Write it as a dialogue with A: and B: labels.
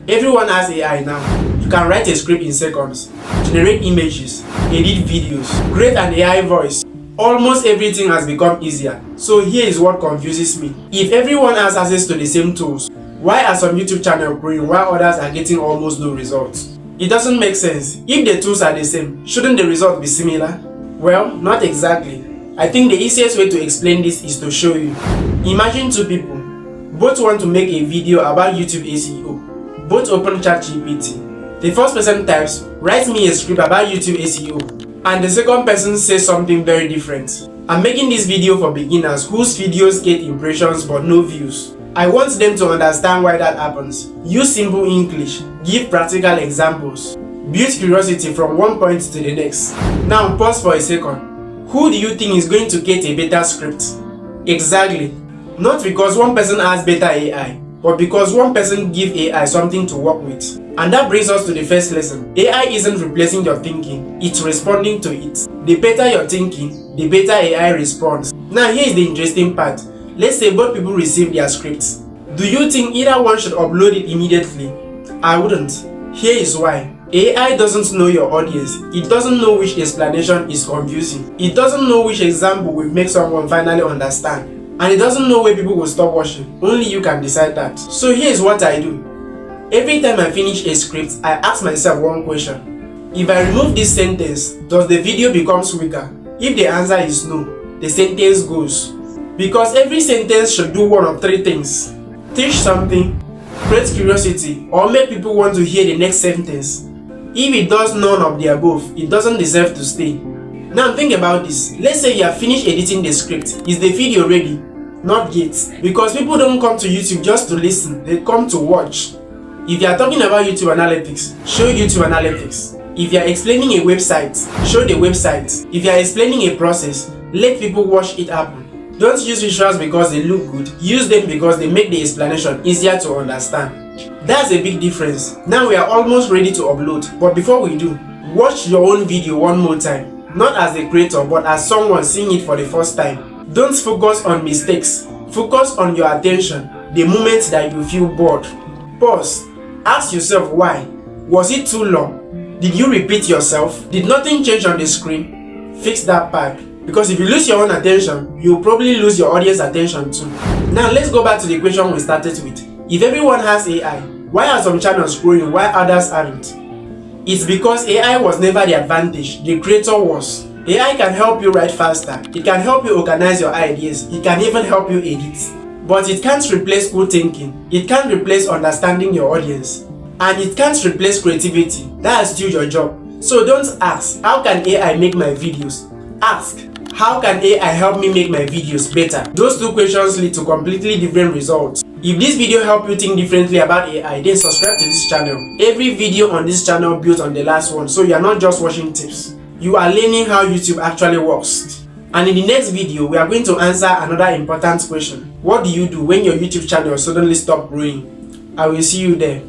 A: Everyone has AI now. You can write a script in seconds, generate images, edit videos, create an AI voice. Almost everything has become easier. So here is what confuses me. If everyone has access to the same tools, why are some YouTube channels growing while others are getting almost no results? It doesn't make sense. If the tools are the same, shouldn't the result be similar? Well, not exactly. I think the easiest way to explain this is to show you. Imagine two people. Both want to make a video about YouTube SEO. Both open ChatGPT. The first person types, "Write me a script about YouTube SEO." And the second person says something very different. "I'm making this video for beginners whose videos get impressions but no views." I want them to understand why that happens. Use simple English, give practical examples, build curiosity from one point to the next. Now pause for a second. Who do you think is going to get a better script? Exactly. Not because one person has better AI, but because one person gives AI something to work with. And that brings us to the first lesson. AI isn't replacing your thinking, it's responding to it. The better your thinking, the better AI responds. Now here is the interesting part. Let's say both people receive their scripts. Do you think either one should upload it immediately? I wouldn't. Here is why. AI doesn't know your audience. It doesn't know which explanation is confusing. It doesn't know which example will make someone finally understand. And it doesn't know where people will stop watching. Only you can decide that. So here is what I do. Every time I finish a script, I ask myself one question. If I remove this sentence, does the video become weaker? If the answer is no, the sentence goes. Because every sentence should do one of three things. Teach something, create curiosity, or make people want to hear the next sentence. If it does none of the above, it doesn't deserve to stay. Now think about this. Let's say you have finished editing the script. Is the video ready? Not yet. Because people don't come to YouTube just to listen, they come to watch. If you are talking about YouTube analytics, show YouTube analytics. If you are explaining a website, show the website. If you are explaining a process, let people watch it happen. Don't use visuals because they look good. Use them because they make the explanation easier to understand. That's a big difference. Now we are almost ready to upload. But before we do, watch your own video one more time. Not as the creator, but as someone seeing it for the first time. Don't focus on mistakes. Focus on your attention, the moment that you feel bored. Pause. Ask yourself why. Was it too long? Did you repeat yourself? Did nothing change on the screen? Fix that part. Because if you lose your own attention, you'll probably lose your audience attention too. Now let's go back to the question we started with. If everyone has AI, why are some channels growing while others aren't? It's because AI was never the advantage, the creator was. AI can help you write faster, it can help you organize your ideas, it can even help you edit. But it can't replace good thinking, it can't replace understanding your audience. And it can't replace creativity, that's still your job. So don't ask, how can AI make my videos? Ask, how can AI help me make my videos better? Those two questions lead to completely different results. If this video helped you think differently about AI, then subscribe to this channel. Every video on this channel built on the last one, so you are not just watching tips. You are learning how YouTube actually works. And in the next video, we are going to answer another important question. What do you do when your YouTube channel suddenly stops growing? I will see you there.